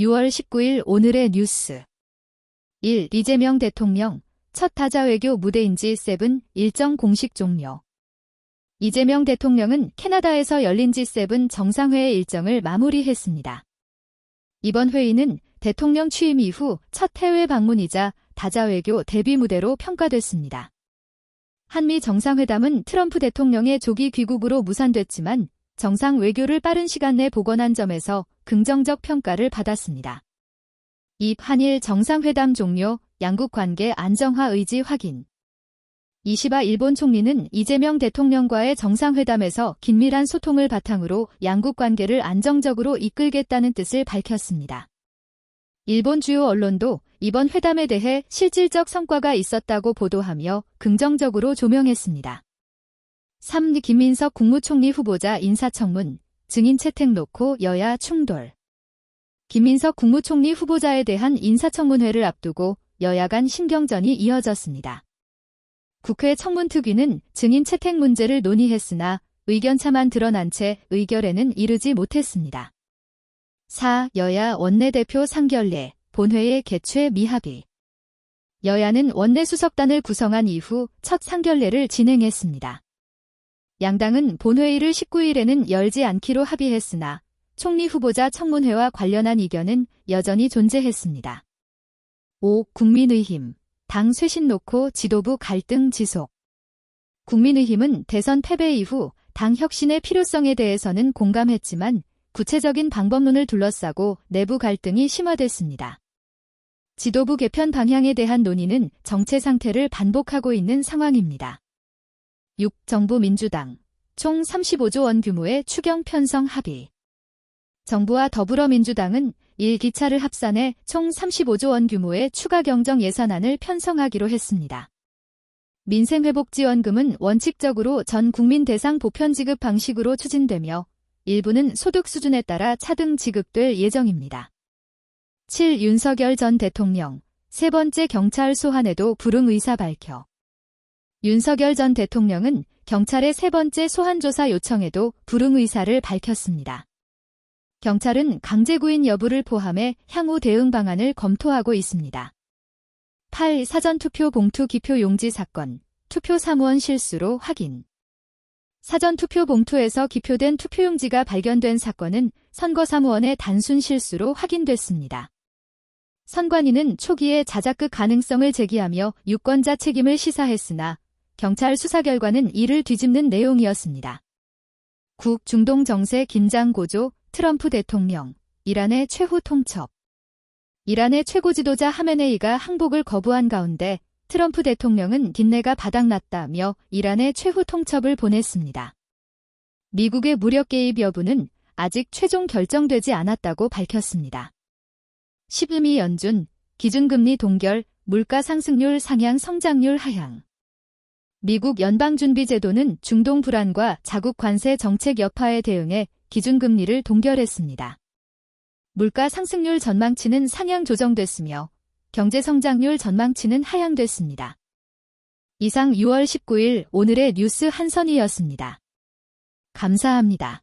6월 19일 오늘의 뉴스. 1. 이재명 대통령 첫 타자 외교 무대인 G7 일정 공식 종료. 이재명 대통령은 캐나다에서 열린 G7 정상회의 일정을 마무리했습니다. 이번 회의는 대통령 취임 이후 첫 해외 방문이자 타자 외교 데뷔 무대로 평가됐습니다. 한미 정상회담은 트럼프 대통령의 조기 귀국으로 무산됐지만 정상 외교를 빠른 시간 내 복원한 점에서 긍정적 평가를 받았습니다. 2. 한일 정상회담 종료, 양국 관계 안정화 의지 확인. 이시바 일본 총리는 이재명 대통령과의 정상회담에서 긴밀한 소통을 바탕으로 양국 관계를 안정적으로 이끌겠다는 뜻을 밝혔습니다. 일본 주요 언론도 이번 회담에 대해 실질적 성과가 있었다고 보도하며 긍정적으로 조명했습니다. 3. 김민석 국무총리 후보자 인사청문, 증인 채택 놓고 여야 충돌. 김민석 국무총리 후보자에 대한 인사청문회를 앞두고 여야 간 신경전이 이어졌습니다. 국회 청문특위는 증인 채택 문제를 논의했으나 의견차만 드러난 채 의결에는 이르지 못했습니다. 4. 여야 원내대표 상결례, 본회의 개최 미합의. 여야는 원내수석단을 구성한 이후 첫 상결례를 진행했습니다. 양당은 본회의를 19일에는 열지 않기로 합의했으나 총리 후보자 청문회와 관련한 이견은 여전히 존재했습니다. 5. 국민의힘, 당 쇄신 놓고 지도부 갈등 지속. 국민의힘은 대선 패배 이후 당 혁신의 필요성에 대해서는 공감했지만 구체적인 방법론을 둘러싸고 내부 갈등이 심화됐습니다. 지도부 개편 방향에 대한 논의는 정체 상태를 반복하고 있는 상황입니다. 6. 정부 민주당, 총 35조 원 규모의 추경 편성 합의. 정부와 더불어민주당은 1기차를 합산해 총 35조 원 규모의 추가 경정 예산안을 편성하기로 했습니다. 민생회복지원금은 원칙적으로 전 국민 대상 보편 지급 방식으로 추진되며 일부는 소득 수준에 따라 차등 지급될 예정입니다. 7. 윤석열 전 대통령, 세 번째 경찰 소환에도 불응 의사 밝혀. 윤석열 전 대통령은 경찰의 세 번째 소환조사 요청에도 불응 의사를 밝혔습니다. 경찰은 강제구인 여부를 포함해 향후 대응 방안을 검토하고 있습니다. 8. 사전투표 봉투 기표 용지 사건, 투표 사무원 실수로 확인. 사전투표 봉투에서 기표된 투표용지가 발견된 사건은 선거사무원의 단순 실수로 확인됐습니다. 선관위는 초기에 자작극 가능성을 제기하며 유권자 책임을 시사했으나 경찰 수사 결과는 이를 뒤집는 내용이었습니다. 9. 중동 정세 긴장 고조, 트럼프 대통령, 이란의 최후 통첩. 이란의 최고 지도자 하메네이가 항복을 거부한 가운데 트럼프 대통령은 뒷내가 바닥났다며 이란의 최후 통첩을 보냈습니다. 미국의 무력 개입 여부는 아직 최종 결정되지 않았다고 밝혔습니다. 12미 연준, 기준금리 동결, 물가 상승률 상향 성장률 하향. 미국 연방준비제도는 중동 불안과 자국 관세 정책 여파에 대응해 기준금리를 동결했습니다. 물가 상승률 전망치는 상향 조정됐으며 경제성장률 전망치는 하향됐습니다. 이상 6월 19일 오늘의 뉴스 한선희였습니다. 감사합니다.